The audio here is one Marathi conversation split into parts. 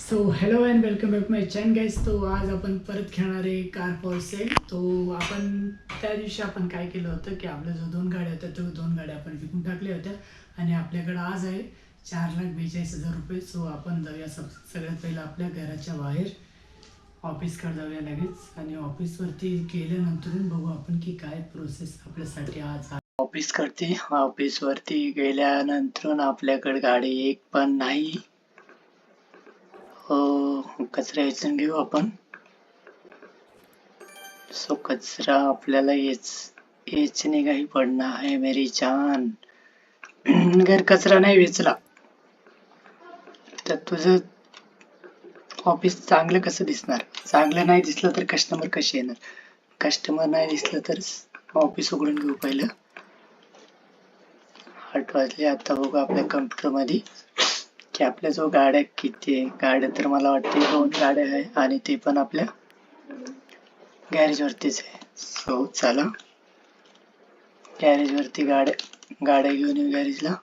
So hello and welcome back my channel guys. तो आज आपण परत खेळणार आहे कार फॉर सेल. तो आपण त्या दिवशी आपण काय केलं होतं की आपल्या जो 2 गाड्या होत्या तो 2 गाड्या आपण विकून टाकल्या होत्या आणि आपल्याकडं आज आहे 4,42,000 रुपये. सो आपण जाऊया सगळ्यात पहिलं आपल्या घराच्या बाहेर ऑफिसकडे जाऊया लगेच आणि ऑफिसवरती गेल्यानंतर बघू आपण की काय प्रोसेस आपल्यासाठी आज ऑफिसवरती गेल्यानंतर आपल्याकडे गाडी एक पण नाही. हो, कचरा वेचून घेऊ आपण. सो कचरा आपल्याला वेचने काही पडणार आहे मेरी जान. घर कचरा नाही वेचला तर तुझं ऑफिस चांगलं कसं दिसणार? चांगलं नाही दिसलं तर कस्टमर कसे येणार? कस्टमर नाही दिसलं तर ऑफिस उघडून घेऊ पहिलं. 8 वाजले. आता बघू आपल्या कम्प्युटर मध्ये की आपल्या जो गाड्या किती आहे. गाड्या तर मला वाटते 2 गाड्या आहे आणि ते पण आपल्या गॅरेज वरतीच आहे. सो चला गॅरेज वरती गाड्या घेऊन येऊ गॅरेजला.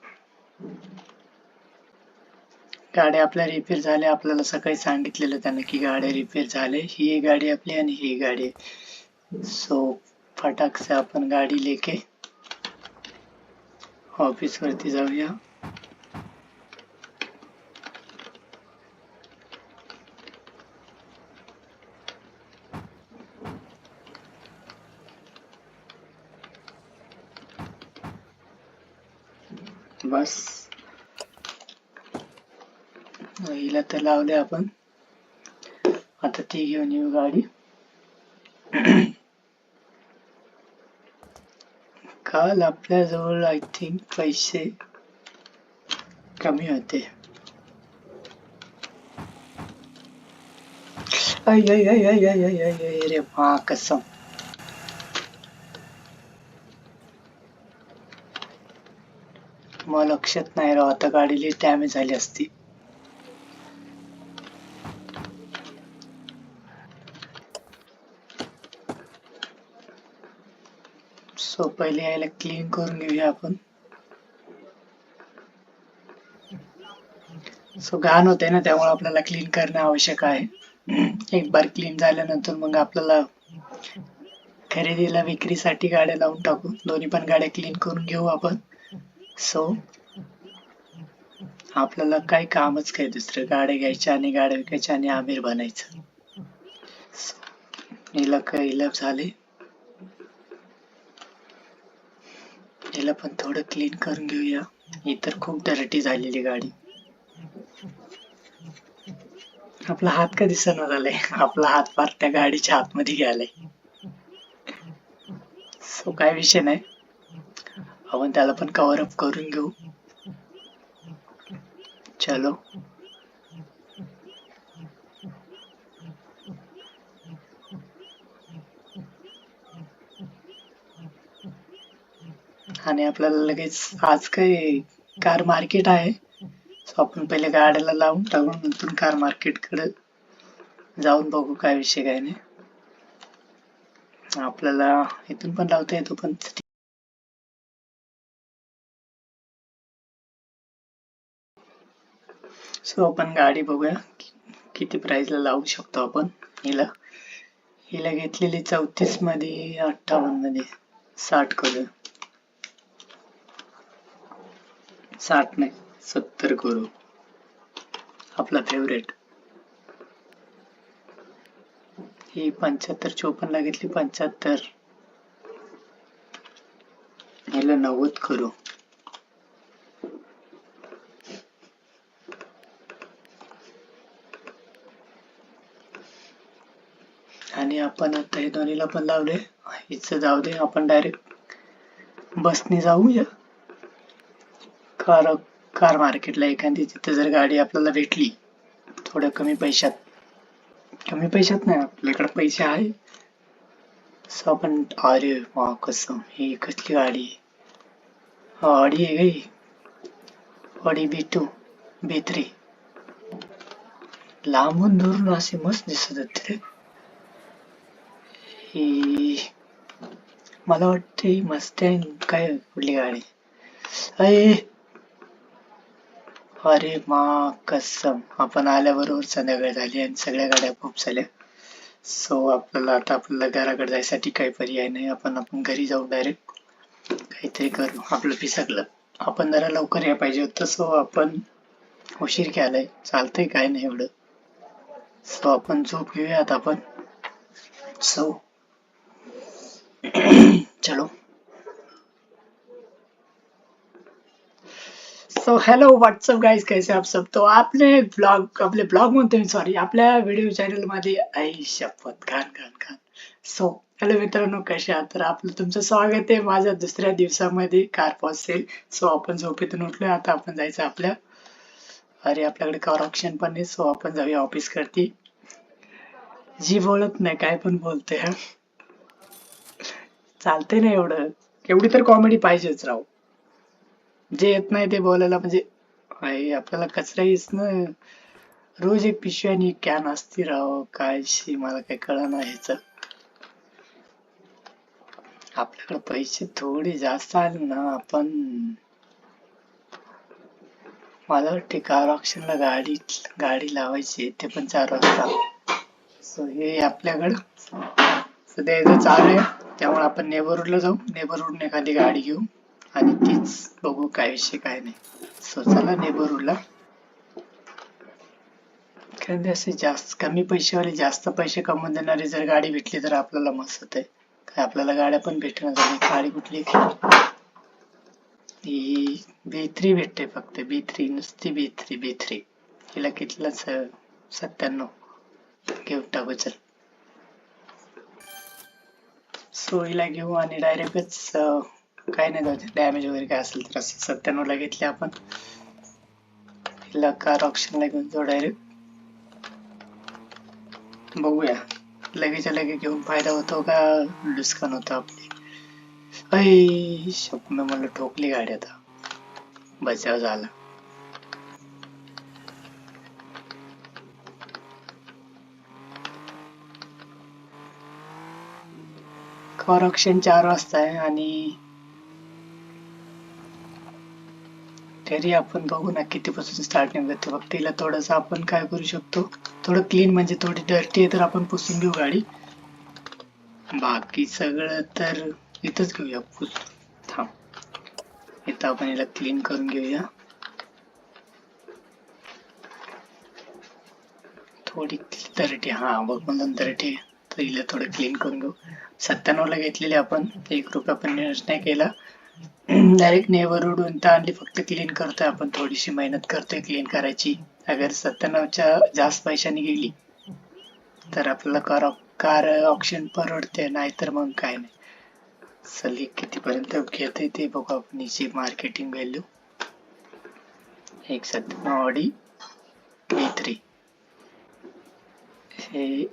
गाड्या आपल्या रिपेअर झाल्या. आपल्याला सकाळी सांगितलेलं त्यानं की गाड्या रिपेअर झाले. ही गाडी आपली आणि ही गाडी. सो फटाक से आपण गाडी लेके ऑफिस वरती जाऊया. बस हिला तर लावले आपण. आता ती घेऊन येऊ गाडी. काल आपल्या जवळ आय थिंक पैसे कमी होते. रे मा कसम. मला लक्षात नाही राव. आता गाडीला डॅमेज झाली असती. सो पहिले यायला क्लीन करून घेऊया आपण. सो घाण होते ना, त्यामुळे आपल्याला क्लीन करणं आवश्यक आहे. एक बार क्लीन झाल्यानंतर मग आपल्याला खरेदीला विक्रीसाठी गाड्या लावून टाकू. दोन्ही पण गाड्या क्लीन करून घेऊ आपण. सो आपल्याला काही कामच काय दुसरं. गाड्या घ्यायच्या आणि गाड्या विकायच्या आणि आमिर बनायचं. हिला काय झाले. हिला पण थोडं क्लीन करून घेऊया. ही तर खूप डर्टी झालेली गाडी. आपला हात का दिसना झालाय. आपला हात फार त्या गाडीच्या आतमध्ये गेलाय. सो काय विषय नाही, आपण त्याला पण कव्हर अप करून घेऊ. चलो आणि आपल्याला लगेच आज काही कार मार्केट आहे. सो आपण पहिले गाड्याला लावून टाकून नंतर कार मार्केट कडे जाऊन बघू काय विषय काय नाही. आपल्याला इथून पण लावता येतो पण सो आपण गाडी बघूया किती प्राइस ला लावू शकतो आपण. हिला हिला घेतलेली 34 मध्ये 58 मध्ये 60 करू. 60 नाही 70 करू. आपला फेवरेट. ही 75-54 ला घेतली. 75 हिला 90 करू. आणि आपण आता हे दोन्हीला पण लावले. हिचं जाऊ दे, आपण डायरेक्ट बसने जाऊया कार मार्केटला. एखादी तिथे जर गाडी आपल्याला भेटली थोड्या कमी पैशात नाही, आपल्याकडे पैसे आहे. सो आपण अरे वा कसम. ही कसली गाडी? ऑडी आहे गई. Audi B2 B3. लांबून दुरून असे मस्त दिसत होते रे. ही मला वाटते मस्त आहे. काय कुठली गाडी? अरे अरे मा कसम, आपण आल्याबरोबर संध्याकाळ झाली आणि सगळ्या गाड्या खूप झाल्या. सो आपल्याला आता आपल्याला घराकडे जायसाठी काही पर्याय नाही. आपण घरी जाऊ डायरेक्ट काहीतरी करू. आपलं पिसकलं. आपण जरा लवकर या पाहिजे होतं. सो आपण उशीर केलाय. चालतंय काय नाही एवढं. सो आपण झोप घेऊयात आपण. सो चलो. सो हेलो व्हाट्सअप गाइस, कैसे आप सब. तो आपले ब्लॉग म्हणतो मी, सॉरी, आपल्या व्हिडिओ चॅनल मध्ये आई शपथ घाण घाण घाण. सो हॅलो मित्रांनो, कसे आहात. तर आपलं तुमचं स्वागत आहे माझ्या दुसऱ्या दिवसामध्ये कार पॉज सेल. सो आपण झोपेतून उठलोय, आता आपण जायचं आपल्या, अरे आपल्याकडे कार ऑप्शन पण आहे. सो आपण जाऊया ऑफिस करती. जी बोलत नाही, काय पण बोलते हा. चालते ना एवढं, एवढी तर कॉमेडी पाहिजेच राव. जे येत नाही ते बोलायला म्हणजे आपल्याला कचरा येस ना. रोज एक पिशवी आणि एक कॅन असती राव, काय मला काही कळना ह्याच. आपल्याकडे पैसे थोडे जास्त आले ना आपण, मला वाटते कार ऑप्शनला गाडी लावायची, ते पण 4 वाजता. सो हे आपल्याकडं सध्या याचं चालू आहे, त्यामुळे आपण नेबरहूडला जाऊ, नेबरहूडने एखादी गाडी घेऊ आणि तीच बघू काय विषय काय नाही. सो चला नेबरहूडला. कारण असे जास्त कमी पैशावाले जास्त पैसे कमवून देणारी जर गाडी भेटली तर आपल्याला मस्त होते. काय आपल्याला गाड्या पण भेटणार झाली. गाडी कुठली, ही B3 भेटते फक्त, B3 नुसती, B3 हिला कितीलाच 97 घेऊ टाकू. चल सो हिला घेऊ आणि डायरेक्टच काय नाही जाऊ, डॅमेज वगैरे काय असेल तर असं 97 ला घेतले आपण. हिला कार ऑप्शनला घेऊन जाऊ डायरेक्ट. बघूया लगेच्या लगे घेऊन फायदा होतो का नुकसान होतं आपली. अय स्वप्न, मला ठोकली गाडी, आता बचाव झाला. कार ऑप्शन 4 वाजता आहे आणि तरी आपण बघू ना कितीपासून स्टार्टिंग होते. फक्त तिला थोडंसं आपण काय करू शकतो, थोडं क्लीन म्हणजे थोडी डर्टी आहे तर आपण पुसून घेऊ गाडी. बाकी सगळं तर इथंच घेऊया पुस. थांब, इथं आपण याला क्लीन करून घेऊया. थोडी डर्टी, हा बघ म्हणून डर्टी, तर हिला थोडं क्लीन करून घेऊ. 97 ला घेतलेली आपण, 1 रुपया पण नाही केला. डायरेक्ट नेबरहूड आणली, फक्त क्लीन करतोय आपण, थोडीशी मेहनत करतोय क्लीन करायची. अगर 97च्या जास्त पैशाने गेली तर आपल्याला कार ऑप्शन परवडते, नाहीतर मग काय नाही. चल कितीपर्यंत घेते ते बघू आपण. हिची मार्केटिंग व्हॅल्यू 197 ऑडी B3 हे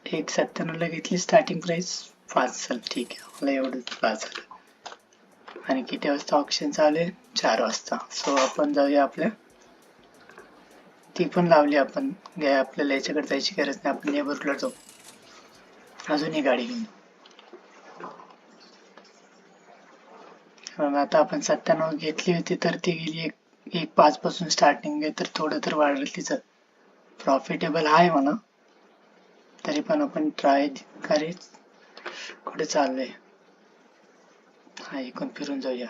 197 ला घेतली स्टार्टिंग प्राइस 5. चल ठीक आहे, मला एवढंच 5 झालं. आणि किती वाजता ऑप्शन चालू आहे, 4 वाजता. सो आपण जाऊया आपल्या, ती पण लावली आपण. आपल्याला याच्याकडे जायची गरज नाही, आपण नेबरहूडला जाऊ अजून ही गाडी घेऊन. आता आपण 97 घेतली होती तर ती गेली 1.5 पासून स्टार्टिंग आहे, तर थोडं तर वाढेल तिचं. प्रॉफिटेबल आहे म्हणा, तरी पण आपण ट्राय करेच. कुठे चाललंय, हा इकडून फिरून जाऊया,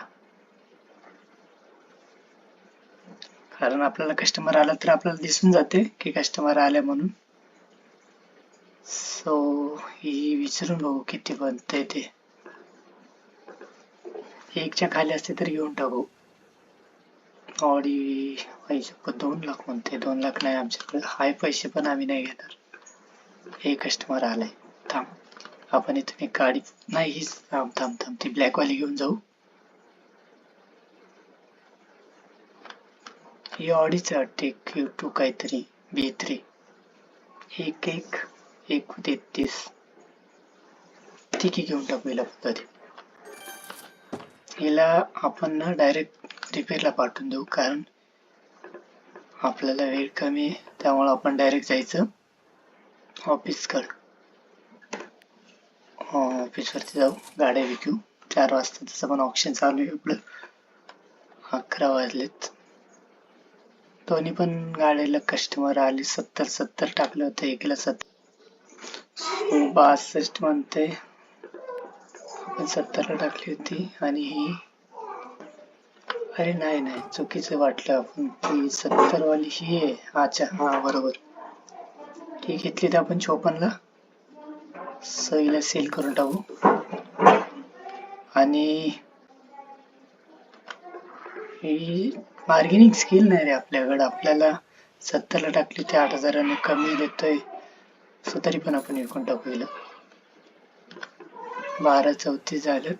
कारण आपल्याला कस्टमर आला तर आपल्याला दिसून जाते की कस्टमर आले म्हणून. सो ही विचारून बघू किती बनते ते. 1च्या खाली असते तर घेऊन टाकू. ऑडी 2 लाख म्हणते, 2 लाख नाही आमच्याकडे, हाय पैसे पण आम्ही नाही घेणार. हे कस्टमर आलाय, थांब आपण इथून एक गाडी, नाही हीच, थांब थांब थांब, ती ब्लॅक वाली घेऊन जाऊ. ही ऑडीच वाटते Q2 काहीतरी B3 1.33. ठीक आहे, घेऊन टाकू हिला. हिला आपण ना डायरेक्ट रिपेअरला पाठवून देऊ, कारण आपल्याला वेळ कमी आहे, त्यामुळे आपण डायरेक्ट जायचं ऑफिसकडं. ऑफिसवरती जाऊ, गाड्या विकू. 4 वाजता तसं पण ऑप्शन चालू आहे आपलं, 11 वाजलेत. दोन्ही पण गाडीला कस्टमर आले. 70 टाकलं होतं, एकीला 62 म्हणते, आपण 70 ला टाकली होती. आणि ही अरे नाही चुकीचं वाटलं, आपण ती 70 वाली ही आहे. अच्छा हा बरोबर, ती घेतली तर आपण 54 ला. सहीला सेल करून टाकू. आणि ही बार्गेनिंग स्किल नाही रे आपल्याकडे. आपल्याला 70 ला टाकली ते 8,000 कमी देतोय, सो तरी पण आपण विकून टाकू हिला. 1234 झालं.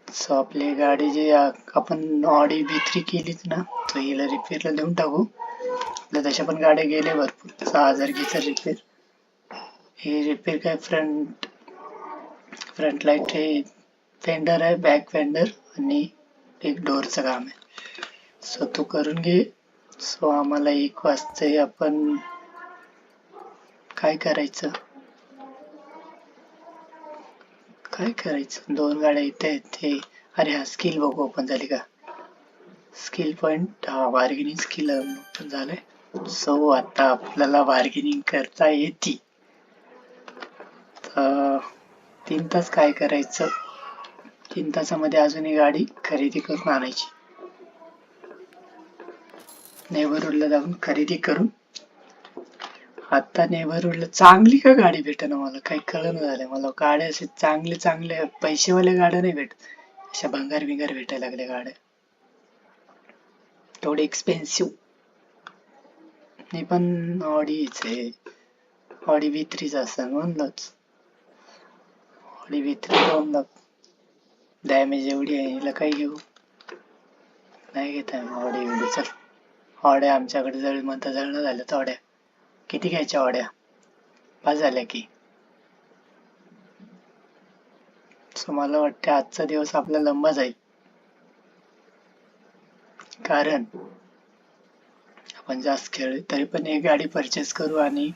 सो आपली गाडी जी आपण ऑडी B3 केलीच ना, तो हिला रिपेअरला देऊन टाकू. आपल्या तशा पण गाड्या गेल्या भरपूर, 6,000 घेतलं रिपेअर. हे रिपेअर काय फ्रंट लाईट हे फेंडर आहे, बॅक फेंडर आणि एक डोरचं काम आहे. सो तू करून घे. सो आम्हाला 1 वाजता आपण काय करायचं 2 गाड्या इथे आहेत ते. अरे हा स्किल बघू ओपन झाली का, स्किल पॉइंट. हा बार्गेनिंग स्किल ओपन झालंय. सो आता आपल्याला बार्गेनिंग करता येते. 3 तास काय करायचं, 3 तासामध्ये अजून ही गाडी खरेदी करून आणायची. नेबरहूडला जाऊन खरेदी करून. आता नेबरहूडला चांगली का गाडी भेटेना मला काही कळलं झालं. मला गाड्या असे चांगले पैसेवाल्या गाड्या नाही भेटत, अशा भंगार भेटायला लागल्या गाड्या, थोडे एक्सपेन्सिव्ह. नाही पण ऑडीच आहे, ऑडी B3 असेल म्हणलंच. ऑडी B3 2 लाख डॅमेज एवढी आहे, हिला काही घेऊ नाही घेत आहे ऑडी एवढी. चल ऑड्या आमच्याकडे जळणं झालं तर ऑड्या किती घ्यायच्या, ऑड्या 5 झाल्या की. सो मला वाटतं आजचा दिवस आपला लंबा जाईल, कारण आपण जास्त खेळू. तरी पण एक गाडी परचेस करू आणि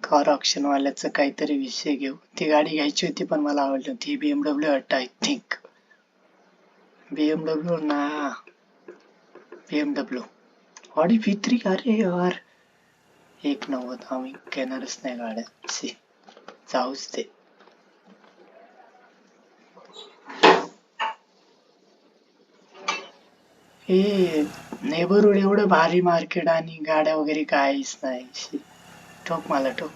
कार ऑप्शन वाल्याचं काहीतरी विषय घेऊ. ती गाडी घ्यायची होती पण मला आवडली होती, BMW वाटतं, आय थिंक BMW ना, BMW ऑडी B3. अरे यार 190, आम्ही घेणारच नाही गाड्या, जाऊच ते. हे नेबरहूड एवढं भारी मार्केट आणि गाड्या वगैरे काहीच नाही. ठोक मला ठोक.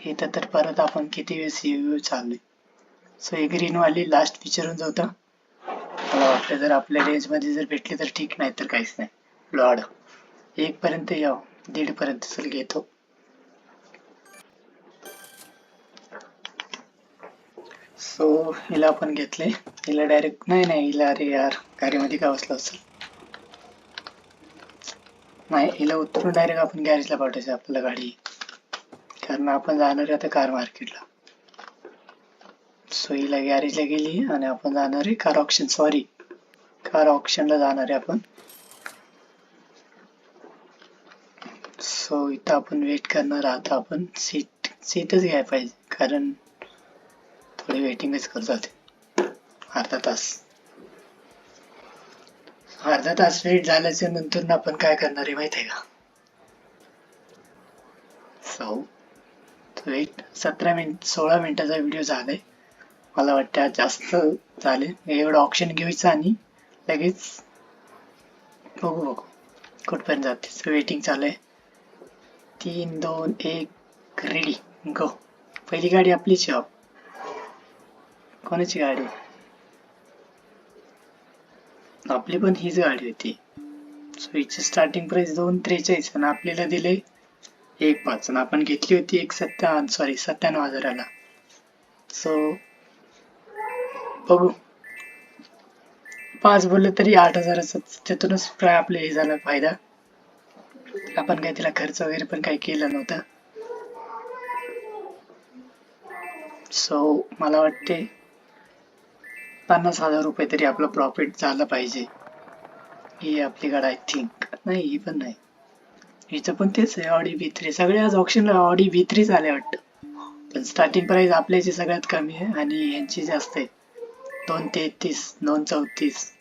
इथं तर परत आपण किती वेळेस रिव्ह्यू चालू. सो हे ग्रीन वाली लास्ट विचारून जाऊ. मला वाटतं जर आपल्या रेंज मध्ये जर भेटली तर ठीक, नाही तर काहीच नाही. लॉर्ड 1 पर्यंत याव, 1.5 पर्यंत चल घेतो. सो हिला आपण घेतले, हिला डायरेक्ट नाही हिला, अरे यार गाडीमध्ये का बसला असेल, नाही हिला उतरून डायरेक्ट आपण गॅरेजला पाठवायचं आपल्याला गाडी, कारण आपण जाणार आहे आता कार मार्केटला. सो हिला गॅरेजला गेली आणि आपण जाणार आहे कार ऑप्शनला जाणार आहे आपण. सो इथं आपण वेट करणार आहात. आपण सीटच घ्यायला पाहिजे, कारण थोडी वेटिंगच करतात. अर्धा तास वेट झाल्याच्या नंतर आपण काय करणार आहे माहिती आहे का. सो वेट 16 मिनिटाचा व्हिडिओ झालाय. मला वाटतं जास्त झाले. एवढं ऑप्शन घ्यायचं आणि लगेच बघू कुठपर्यंत जाते. वेटिंग चालू आहे. 3 2 1 रेडी गो. पहिली गाडी आपलीच आहे. कोणाची गाडी, आपली पण हीच गाडी होती. सो हिची स्टार्टिंग प्राइस 243 आणि आपल्याला दिले 1,500 आणि आपण घेतली होती 97,000ला. सो बघू, 5 बोलले तरी 8,000च, त्यातूनच आपले हे झाला फायदा. आपण काही तिला खर्च वगैरे पण काही केला नव्हता. सो मला वाटते 50,000 रुपये तरी आपलं प्रॉफिट झालं पाहिजे. ही आपली गाडी आय थिंक, नाही ही पण नाही, हिचं पण तेच आहे ऑडी B3. सगळे आज ऑप्शनला ऑडी B3 आले वाटतं, पण स्टार्टिंग प्राइस आपल्याची सगळ्यात कमी आहे आणि यांची जास्त आहे. 233 234.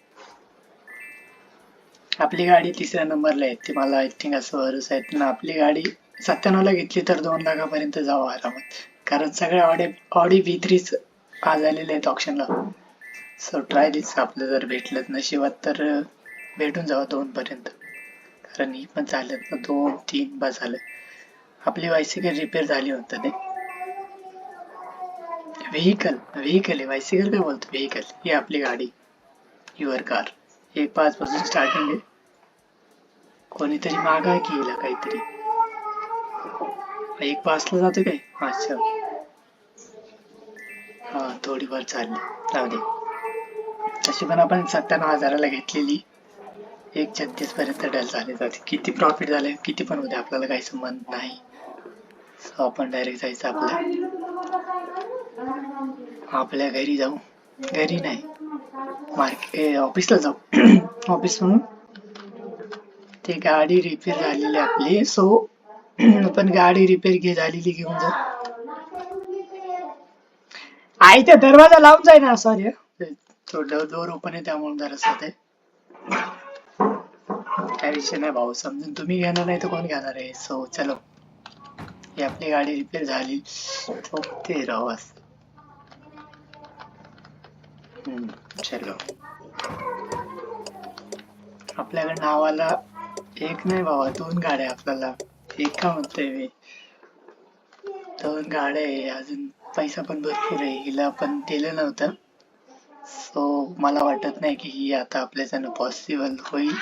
आपली गाडी 3ऱ्या नंबरला आहे, ती मला आय थिंक असं भरोसा आहे ना. आपली गाडी 97ला घेतली तर 2 लाखापर्यंत जाऊ आरामात, कारण सगळ्या ऑडी V3 आज आलेले आहेत ऑप्शनला. सो ट्राय दिस, आपलं जर भेटलं नशिबात तर भेटून जावं 2 पर्यंत, कारण ही पण चालत ना 2-3 बस झालं. आपली बायसिकल रिपेअर झाली होतं ते. व्हेकल आहे, बायसिकल काय बोलतो, व्हेकल. ही आपली गाडी, युअर कार. 1.5 पासून स्टार्टिंग आहे. कोणीतरी मागा केला काहीतरी. 1.5 ला जातो काय? अच्छा, हा थोडीफार चालली, जाऊ दे. तशी पण आपण 97,000ला घेतलेली, 1.36 पर्यंत डल झाले जाते. किती प्रॉफिट झाले किती पण होते, आपल्याला काही संबंध नाही. आपण डायरेक्ट जायचं आपल्या घरी जाऊ, घरी नाही ऑफिसला जाऊ. ऑफिस म्हणून ते गाडी रिपेअर झालेली आपली, सो आपण गाडी रिपेअर झालेली घेऊन जाऊ. आईचा दरवाजा लावून जाय ना, सॉरी थोडं डोर ओपन आहे त्यामुळे जरासं ते काय विषय नाही भाऊ, समजून तुम्ही घेणार नाही तर कोण घेणार आहे. सो चलो, ही आपली गाडी रिपेअर झाली. ते रावास चलो, आपल्याकडे नावाला एक नाही बाबा, 2 गाड्या. आपल्याला एक का म्हणतोय मी, 2 गाड्या आहे. अजून पैसा पण भरपूर आहे, हिला पण दिलं नव्हतं. सो मला वाटत नाही की ही आता आपल्याच्यानं पॉसिबल होईल.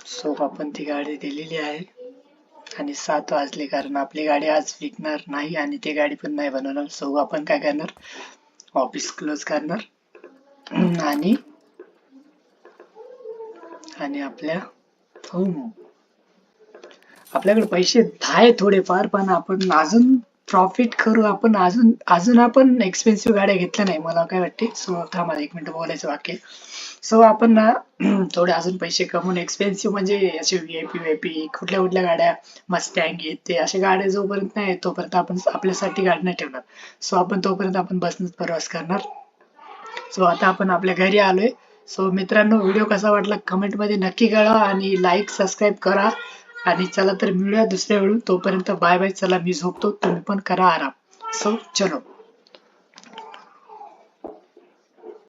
सो आपण ती गाडी दिलेली आहे आणि 7 वाजले, कारण आपली गाडी आज विकणार नाही आणि ती गाडी पण नाही बनवणार. सो आपण काय करणार, ऑफिस क्लोज करणार आणि आपल्या आपल्याकडे पैसे आहे थोडेफार, पण आपण अजून प्रॉफिट करू. आपण अजून आपण एक्सपेन्सिव्ह गाड्या घेतल्या नाही, मला काय वाटते. सो थांबा 1 मिनिट बोलायचं वाक्य. सो आपण ना थोडे अजून पैसे कमवून एक्सपेन्सिव्ह म्हणजे असे VIP कुठल्या गाड्या, मस्टँग ते अशा गाड्या जोपर्यंत नाही तोपर्यंत आपण आपल्यासाठी गाडी नाही ठेवणार. सो आपण तोपर्यंत आपण बसनच प्रवास करणार. सो आता आपण आपल्या घरी आलोय. सो मित्रांनो, व्हिडिओ कसा वाटला कमेंट मध्ये नक्की कळवा आणि लाईक सबस्क्राईब करा. आणि चला तर मिळूया दुसऱ्या वेळी, तोपर्यंत बाय बाय. चला मी झोपतो, तुम्ही पण करा आराम. सो चलो.